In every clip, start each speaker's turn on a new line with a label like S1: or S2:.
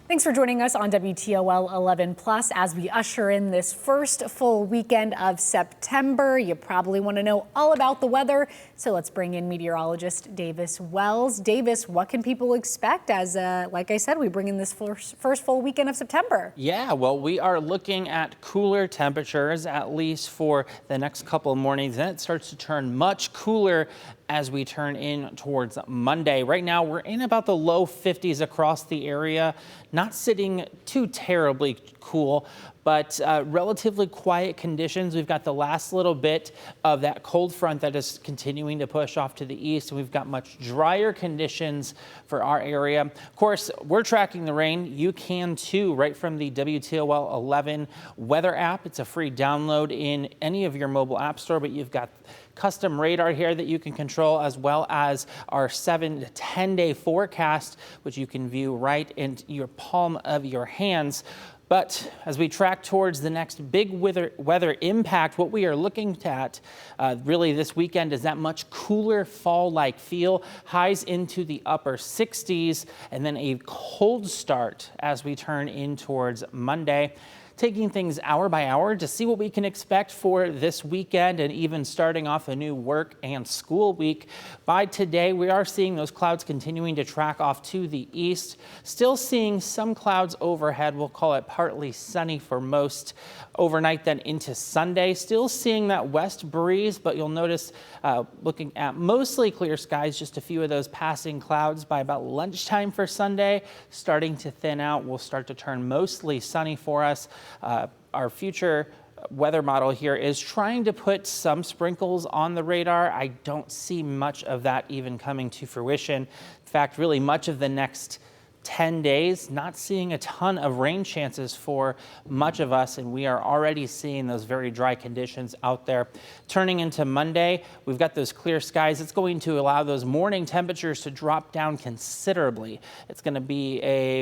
S1: Thanks for joining us on WTOL 11 Plus as we usher in this first full weekend of September. You probably want to know all about the weather, so let's bring in meteorologist Davis Wells. Davis, what can people expect as, like I said, we bring in this first full weekend of September?
S2: Yeah, well, we are looking at cooler temperatures, at least for the next couple of mornings. Then it starts to turn much cooler as we turn in towards Monday. Right now, we're in about the low 50s across the area. Not sitting too terribly cool, but relatively quiet conditions. We've got the last little bit of that cold front that is continuing to push off to the east, and we've got much drier conditions for our area. Of course, we're tracking the rain. You can too, right from the WTOL 11 weather app. It's a free download in any of your mobile app store, but you've got custom radar here that you can control, as well as our 7 to 10 day forecast, which you can view right in your palm of your hands. But as we track towards the next big weather impact, what we are looking at really this weekend is that much cooler fall-like feel, highs into the upper 60s, and then a cold start as we turn in towards Monday. Taking things hour by hour to see what we can expect for this weekend and even starting off a new work and school week. By today, we are seeing those clouds continuing to track off to the east. Still seeing some clouds overhead. We'll call it partly sunny for most overnight, then into Sunday. Still seeing that west breeze, but you'll notice looking at mostly clear skies, just a few of those passing clouds by about lunchtime for Sunday. Starting to thin out. We'll start to turn mostly sunny for us. Our future weather model here is trying to put some sprinkles on the radar. I don't see much of that even coming to fruition. In fact, really much of the next 10 days, not seeing a ton of rain chances for much of us, and we are already seeing those very dry conditions out there. Turning into Monday, we've got those clear skies. It's going to allow those morning temperatures to drop down considerably. It's going to be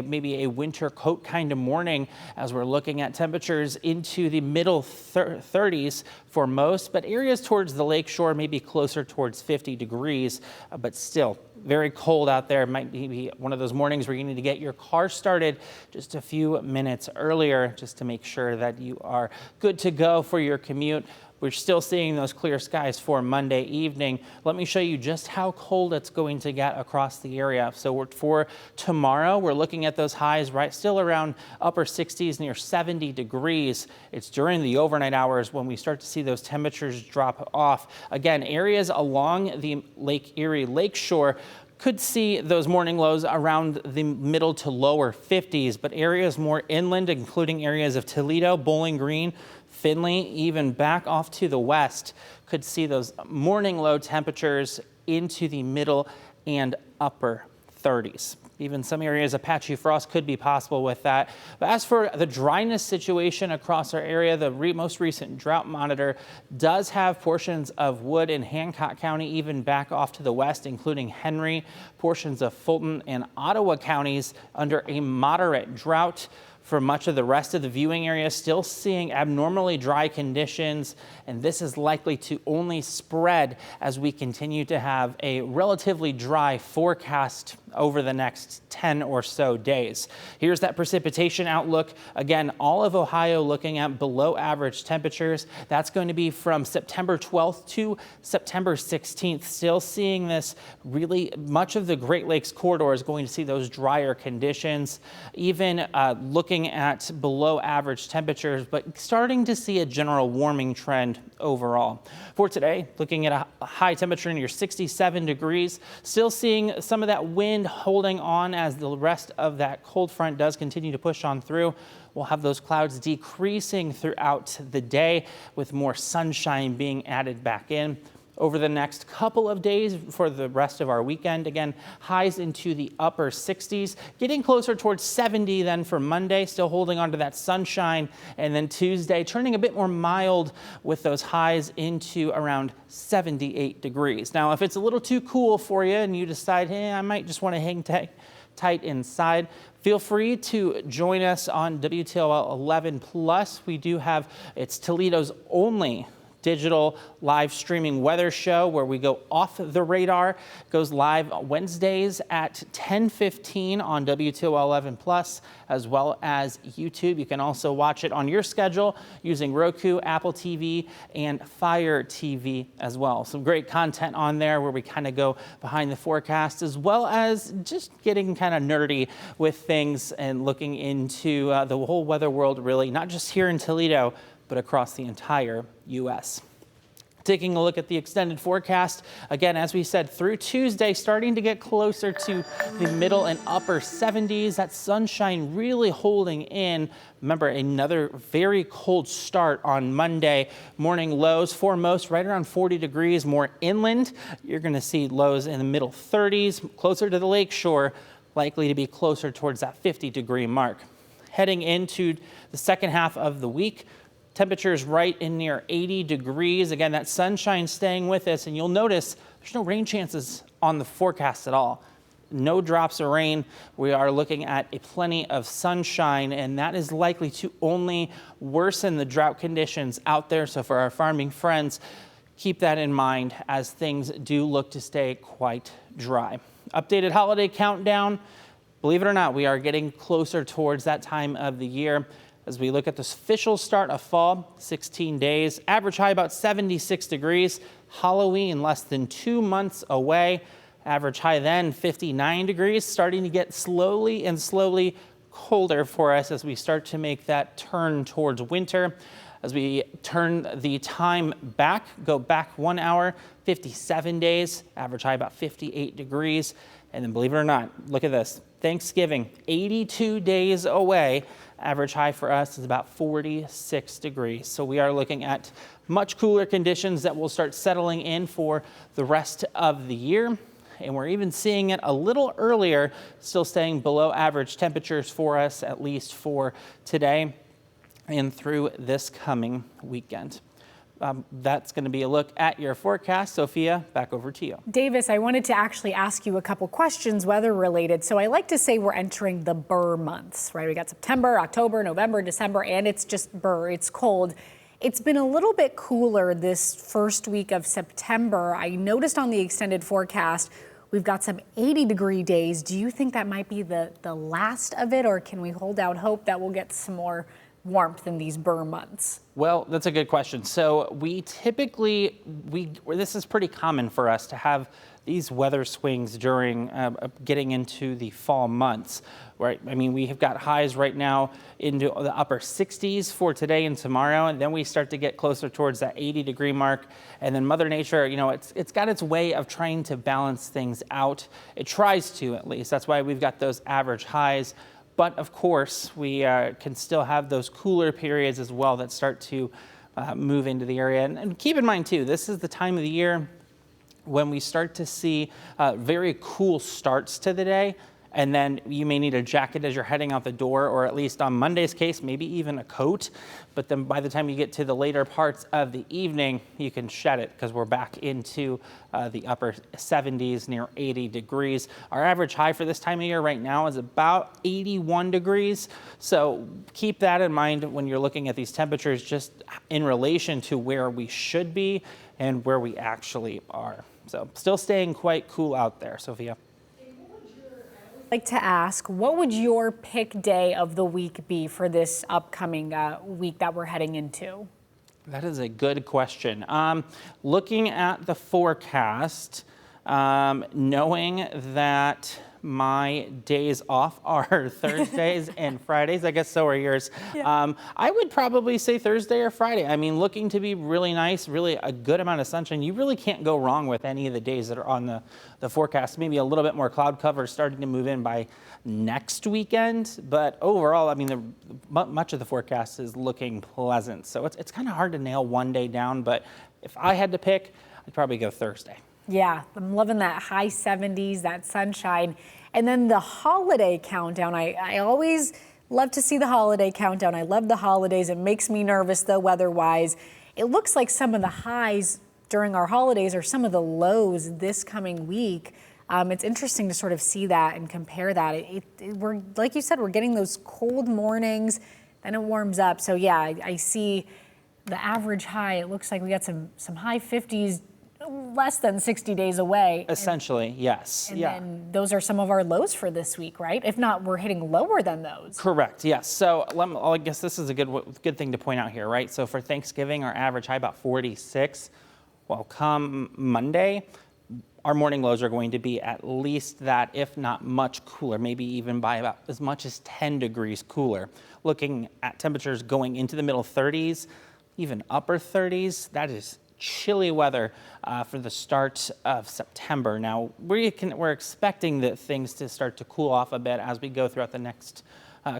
S2: maybe a winter coat kind of morning as we're looking at temperatures into the middle 30s for most, but areas towards the lakeshore may be closer towards 50 degrees, but still very cold out there. It might be one of those mornings where you need to get your car started just a few minutes earlier just to make sure that you are good to go for your commute. We're still seeing those clear skies for Monday evening. Let me show you just how cold it's going to get across the area. So for tomorrow, we're looking at those highs right still around upper 60s, near 70 degrees. It's during the overnight hours when we start to see those temperatures drop off. Again, areas along the Lake Erie lakeshore could see those morning lows around the middle to lower 50s, but areas more inland, including areas of Toledo, Bowling Green, Findlay, even back off to the west, could see those morning low temperatures into the middle and upper 30s. Even some areas of patchy frost could be possible with that. But as for the dryness situation across our area, the most recent drought monitor does have portions of Wood and Hancock County, even back off to the west, including Henry, portions of Fulton and Ottawa counties under a moderate drought. For much of the rest of the viewing area, still seeing abnormally dry conditions, and this is likely to only spread as we continue to have a relatively dry forecast over the next 10 or so days. Here's that precipitation outlook. Again, all of Ohio looking at below average temperatures. That's going to be from September 12th to September 16th. Still seeing this, really much of the Great Lakes corridor is going to see those drier conditions, even looking at below average temperatures, but starting to see a general warming trend overall. For today, looking at a high temperature near 67 degrees, still seeing some of that wind holding on as the rest of that cold front does continue to push on through. We'll have those clouds decreasing throughout the day with more sunshine being added back in. Over the next couple of days for the rest of our weekend, again, highs into the upper 60s, getting closer towards 70 then for Monday, still holding on to that sunshine. And then Tuesday, turning a bit more mild with those highs into around 78 degrees. Now, if it's a little too cool for you and you decide, hey, I might just want to hang tight inside, feel free to join us on WTOL 11 Plus. We do have, it's Toledo's only digital live streaming weather show where we go off the radar. It goes live Wednesdays at 10:15 on WTOL 11 Plus, as well as YouTube. You can also watch it on your schedule using Roku, Apple TV, and Fire TV as well. Some great content on there where we kind of go behind the forecast, as well as just getting kind of nerdy with things and looking into the whole weather world, really, not just here in Toledo, but across the entire U.S. Taking a look at the extended forecast, again, as we said, through Tuesday, starting to get closer to the middle and upper 70s. That sunshine really holding in. Remember, another very cold start on Monday. Morning lows for most right around 40 degrees. More inland, you're going to see lows in the middle 30s. Closer to the lakeshore, likely to be closer towards that 50-degree mark. Heading into the second half of the week, temperatures right in near 80 degrees. Again, that sunshine staying with us, and you'll notice there's no rain chances on the forecast at all. No drops of rain. We are looking at plenty of sunshine, and that is likely to only worsen the drought conditions out there. So for our farming friends, keep that in mind as things do look to stay quite dry. Updated holiday countdown. Believe it or not, we are getting closer towards that time of the year. As we look at the official start of fall, 16 days, average high about 76 degrees. Halloween less than 2 months away. Average high then 59 degrees, starting to get slowly colder for us as we start to make that turn towards winter. As we turn the time back, go back 1 hour, 57 days, average high about 58 degrees. And then believe it or not, look at this, Thanksgiving, 82 days away. Average high for us is about 46 degrees. So we are looking at much cooler conditions that will start settling in for the rest of the year. And we're even seeing it a little earlier, still staying below average temperatures for us, at least for today and through this coming weekend. That's going to be a look at your forecast. Sophia, back over to you.
S1: Davis, I wanted to actually ask you a couple questions weather related. So I like to say we're entering the Burr months, right? We got September, October, November, December, and it's just Burr. It's cold. It's been a little bit cooler this first week of September. I noticed on the extended forecast, we've got some 80-degree days. Do you think that might be the last of it, or can we hold out hope that we'll get some more warmth in these Burr months?
S2: Well, that's a good question. So we typically, this is pretty common for us to have these weather swings during getting into the fall months, right? I mean, we have got highs right now into the upper 60s for today and tomorrow, and then we start to get closer towards that 80-degree mark. And then Mother Nature, you know, it's got its way of trying to balance things out. It tries to, at least. That's why we've got those average highs. But of course, we can still have those cooler periods as well that start to move into the area. And keep in mind, too, this is the time of the year when we start to see very cool starts to the day. And then you may need a jacket as you're heading out the door, or at least on Monday's case, maybe even a coat. But then by the time you get to the later parts of the evening, you can shed it because we're back into the upper 70s, near 80 degrees. Our average high for this time of year right now is about 81 degrees. So keep that in mind when you're looking at these temperatures, just in relation to where we should be and where we actually are. So still staying quite cool out there, Sophia.
S1: Like to ask, what would your pick day of the week be for this upcoming week that we're heading into?
S2: That is a good question. Looking at the forecast, knowing that my days off are Thursdays and Fridays, I guess so are yours. Yeah. I would probably say Thursday or Friday. I mean, looking to be really nice, really a good amount of sunshine. You really can't go wrong with any of the days that are on the forecast. Maybe a little bit more cloud cover starting to move in by next weekend. But overall, I mean, much of the forecast is looking pleasant. So it's kind of hard to nail one day down. But if I had to pick, I'd probably go Thursday.
S1: Yeah, I'm loving that high 70s, that sunshine. And then the holiday countdown. I always love to see the holiday countdown. I love the holidays. It makes me nervous, though, weather-wise. It looks like some of the highs during our holidays are some of the lows this coming week. It's interesting to sort of see that and compare that. We're, like you said, we're getting those cold mornings, then it warms up. So, yeah, I see the average high, it looks like we got some high 50s less than 60 days away.
S2: Essentially, yes.
S1: And then those are some of our lows for this week, right? If not, we're hitting lower than those.
S2: Correct, yes. So I guess this is a good thing to point out here, right? So for Thanksgiving, our average high about 46. Well, come Monday, our morning lows are going to be at least that, if not much cooler, maybe even by about as much as 10 degrees cooler. Looking at temperatures going into the middle 30s, even upper 30s, that is chilly weather for the start of September. Now, we're expecting that things to start to cool off a bit as we go throughout the next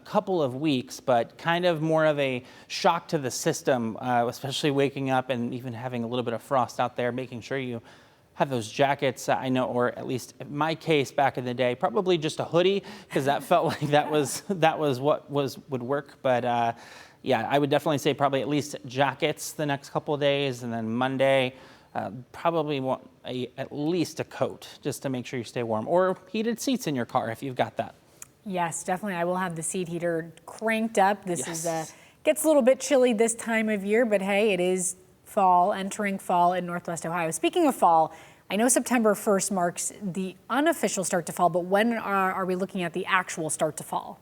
S2: couple of weeks, but kind of more of a shock to the system, especially waking up and even having a little bit of frost out there, making sure you have those jackets. I know, or at least in my case back in the day, probably just a hoodie, because that felt like that was what would work. But yeah, I would definitely say probably at least jackets the next couple of days, and then Monday, probably want at least a coat just to make sure you stay warm, or heated seats in your car if you've got that.
S1: Yes, definitely. I will have the seat heater cranked up. This is gets a little bit chilly this time of year, but hey, it is fall, entering fall in Northwest Ohio. Speaking of fall, I know September 1st marks the unofficial start to fall, but when are we looking at the actual start to fall?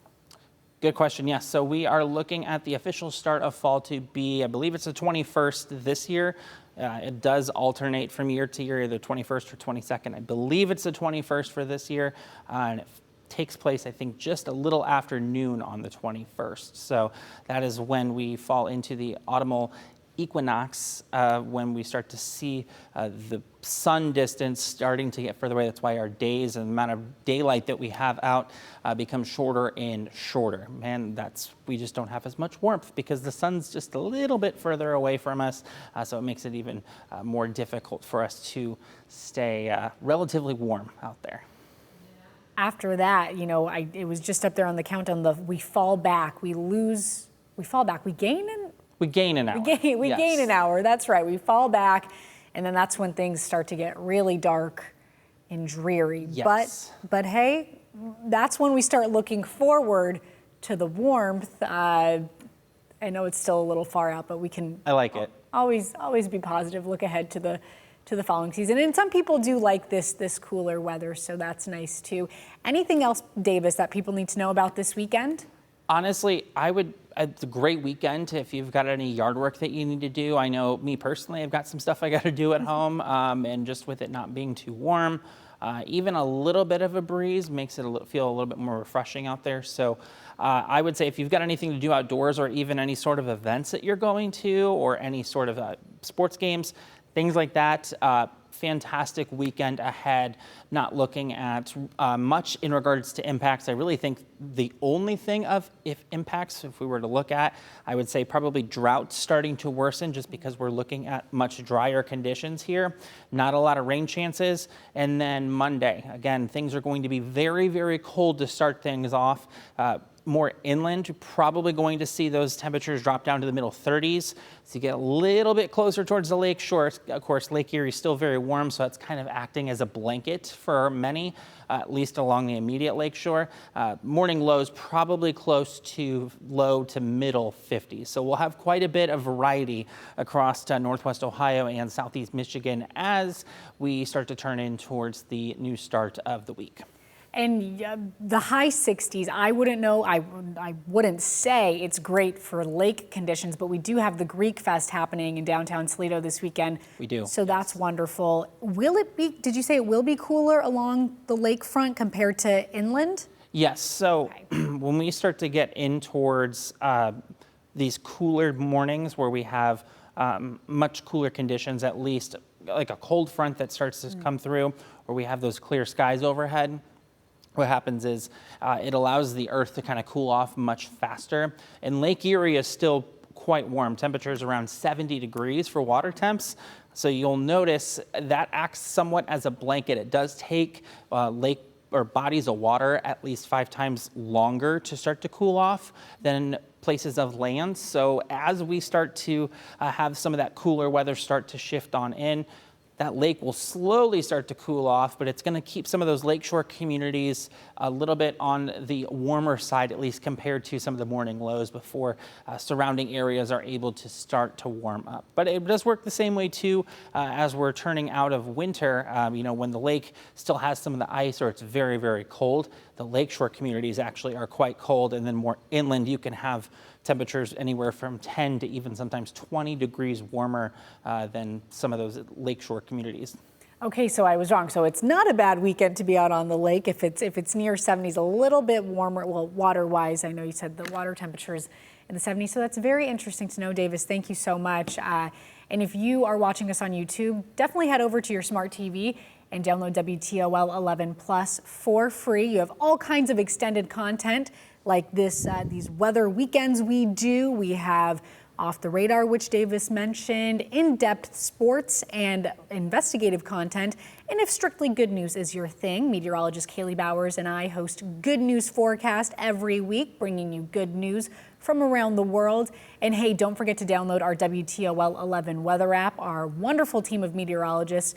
S2: Good question. Yes. So we are looking at the official start of fall to be, I believe it's the 21st this year. It does alternate from year to year, either 21st or 22nd. I believe it's the 21st for this year. And it takes place, I think, just a little after noon on the 21st. So that is when we fall into the autumnal equinox, when we start to see the sun distance starting to get further away. That's why our days and the amount of daylight that we have out becomes shorter and shorter. And we just don't have as much warmth because the sun's just a little bit further away from us. So it makes it even more difficult for us to stay relatively warm out there.
S1: After that, you know, it was just up there on the countdown. We fall back, we fall back, we gain
S2: an hour.
S1: We gain an hour, that's right. We fall back, and then that's when things start to get really dark and dreary.
S2: Yes.
S1: But hey, that's when we start looking forward to the warmth. I know it's still a little far out, but we can
S2: I like it.
S1: Always be positive, look ahead to the following season. And some people do like this cooler weather, so that's nice too. Anything else, Davis, that people need to know about this weekend?
S2: Honestly, it's a great weekend if you've got any yard work that you need to do. I know me personally, I've got some stuff I got to do at home, and just with it not being too warm, even a little bit of a breeze makes it feel a little bit more refreshing out there. So I would say if you've got anything to do outdoors, or even any sort of events that you're going to, or any sort of sports games, things like that, fantastic weekend ahead. Not looking at much in regards to impacts. I really think the only thing if we were to look at, I would say probably drought starting to worsen, just because we're looking at much drier conditions here. Not a lot of rain chances. And then Monday, again, things are going to be very, very cold to start things off. More inland, you're probably going to see those temperatures drop down to the middle 30s. So you get a little bit closer towards the lake shore. Of course, Lake Erie is still very warm, so that's kind of acting as a blanket for many, at least along the immediate lake shore. Morning lows probably close to low to middle 50s. So we'll have quite a bit of variety across Northwest Ohio and Southeast Michigan as we start to turn in towards the new start of the week.
S1: And the high 60s, I wouldn't say it's great for lake conditions, but we do have the Greek Fest happening in downtown Toledo this weekend.
S2: We do.
S1: So that's wonderful. Did you say it will be cooler along the lakefront compared to inland?
S2: Yes. So when we start to get in towards these cooler mornings where we have much cooler conditions, at least like a cold front that starts to come through, or we have those clear skies overhead, what happens is it allows the earth to kind of cool off much faster. And Lake Erie is still quite warm. Temperatures around 70 degrees for water temps. So you'll notice that acts somewhat as a blanket. It does take lake or bodies of water at least 5 times longer to start to cool off than places of land. So as we start to have some of that cooler weather start to shift on in, that lake will slowly start to cool off, but it's going to keep some of those lakeshore communities a little bit on the warmer side, at least compared to some of the morning lows before surrounding areas are able to start to warm up. But it does work the same way too as we're turning out of winter. When the lake still has some of the ice or it's very, very cold, the lakeshore communities actually are quite cold, and then more inland you can have temperatures anywhere from 10 to even sometimes 20 degrees warmer than some of those lakeshore communities.
S1: Okay, so I was wrong. So it's not a bad weekend to be out on the lake if it's near 70s, a little bit warmer. Well, water-wise, I know you said the water temperatures in the 70s. So that's very interesting to know, Davis. Thank you so much. And if you are watching us on YouTube, definitely head over to your smart TV and download WTOL 11 Plus for free. You have all kinds of extended content like these weather weekends we do. We have Off the Radar, which Davis mentioned, in-depth sports and investigative content. And if strictly good news is your thing, meteorologist Kaylee Bowers and I host Good News Forecast every week, bringing you good news from around the world. And hey, don't forget to download our WTOL 11 weather app. Our wonderful team of meteorologists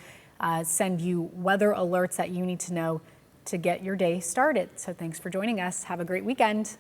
S1: send you weather alerts that you need to know to get your day started. So thanks for joining us. Have a great weekend.